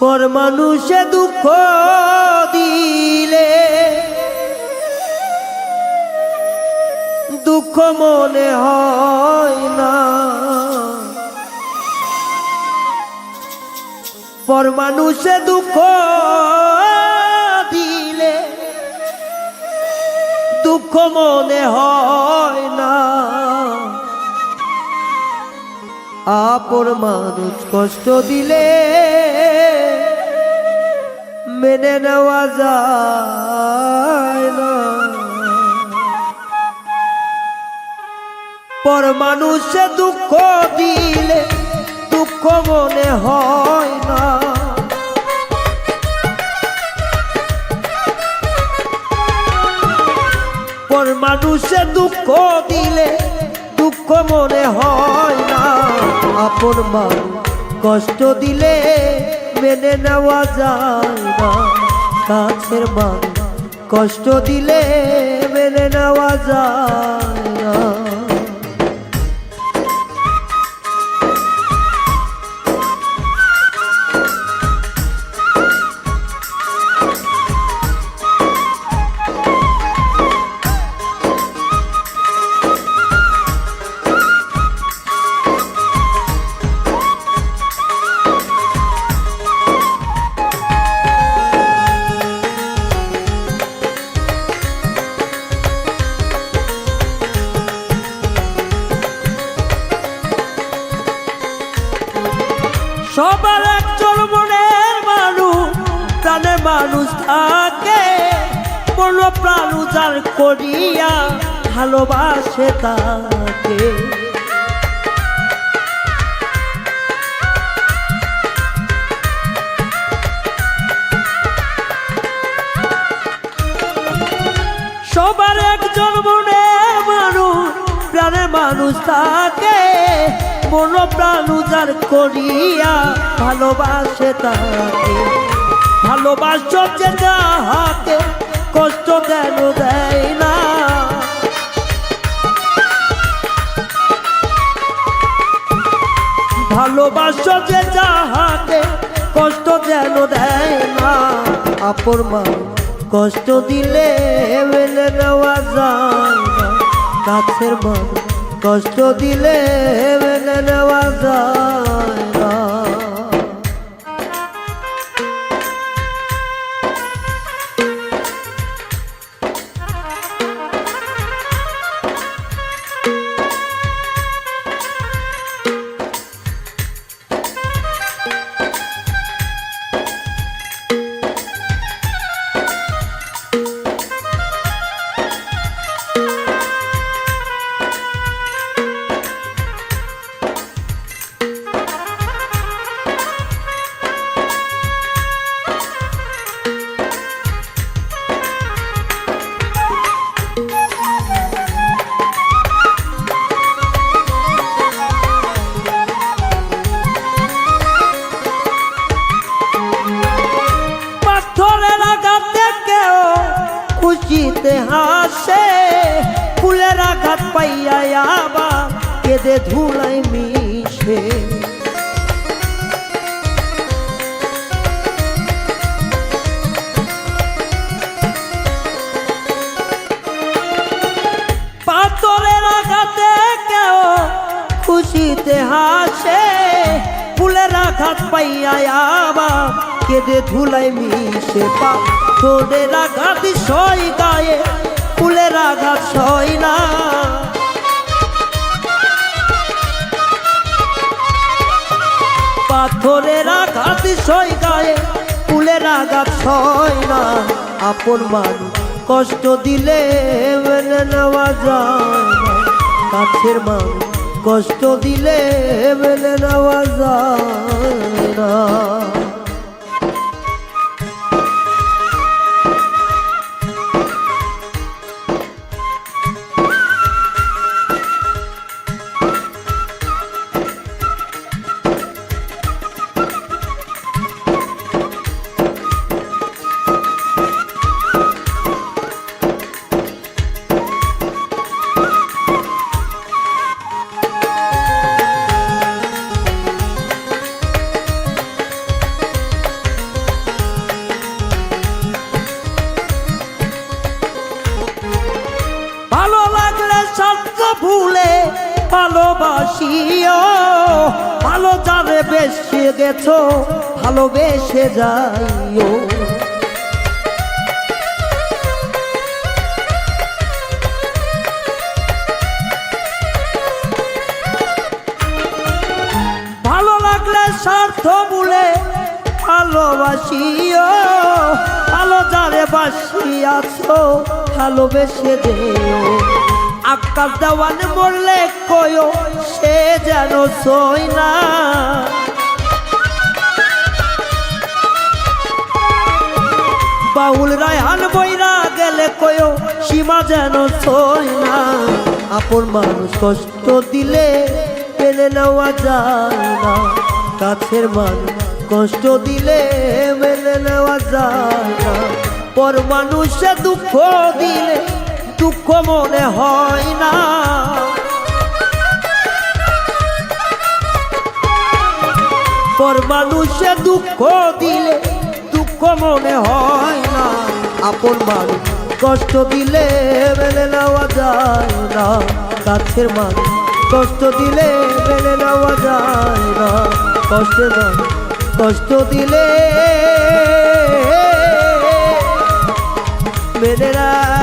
পর মানুষে দুঃখ দিলে দুঃখ মনে হয় না, পর মানুষে দুঃখ দিলে দুঃখ মনে হয় না। আপন মানুষ কষ্ট দিলে মেনে নেওয়া যায় না, পর মানুষে দুঃখ দিলে দুঃখ মনে হয় না। পর মানুষে দুঃখ দিলে দুঃখ মনে হয় না। আপন মানুষ কষ্ট দিলে মেনে নেওয়া যায় না, কাছের মানুষ কষ্ট দিলে মেনে নেওয়া যায় না। সবার একজন মনের মানুষ, প্রাণের মানুষ থাকে, মন প্রাণ উজাড় করিয়া ভালোবাসে তাকে। সবার একজন মনের মানুষ, প্রাণের মানুষ থাকে, মন প্রাণ উজাড় করিয়া ভালোবাসে তাকে। ভালোবাসো যে যাহাকে কষ্ট কেন দেয় না, ভালোবাসো যে যাহাকে কষ্ট কেন দেয় না। আপন মানুষ কষ্ট দিলে মেনে নেওয়া যায় না, কাছের মানুষ কষ্ট দিলে মেনে নেওয়া যায় না। খুশিতে হাসে, ফুলের আঘাত পাইয়া আবার কেঁদে ধুলাই মিশে। পাথরের আঘাতে কেউ খুশিতে হাসে, ফুলের আঘাত পাইয়া আবার কেঁদে ধুলাই মিশে। পাথরের আঘাত সই গায়ে, ফুলের আঘাত সই না। পাথরের আঘাত সই গায়ে, ফুলের আঘাত সই না। আপন মানুষ কষ্ট দিলে মেনে নেওয়া যায় না, কাছের মানুষ কষ্ট দিলে মেনে নেওয়া যায় না। ভালোবাসিও ভালো যাবে বেশে গেছো ভালোবেসে যাইও ভালো লাগলে স্বার্থ ভুলে ভালোবাসিও ভালো যারে বাসিয়াছো ভালোবেসে দেও আকাশ দেওয়ান মরলে কয়ো সে যেন সই না বাউল রায়হান বইরা গেলে কয়ো সীমা যেন সই না আপন মানুষ কষ্ট দিলে মেনে নেওয়া যায় না কাছের মানুষ কষ্ট দিলে মেনে নেওয়া যায় না পর মানুষে দুঃখ দিলে দুঃখ মনে হয় না পর মানুষে দুঃখ দিলে দুঃখ মনে হয় না আপন মানুষ কষ্ট দিলে মেনে নেওয়া যায় না কাছের মানুষ কষ্ট দিলে মেনে নেওয়া যায় না কষ্টের মানুষ কষ্ট দিলে মেনে না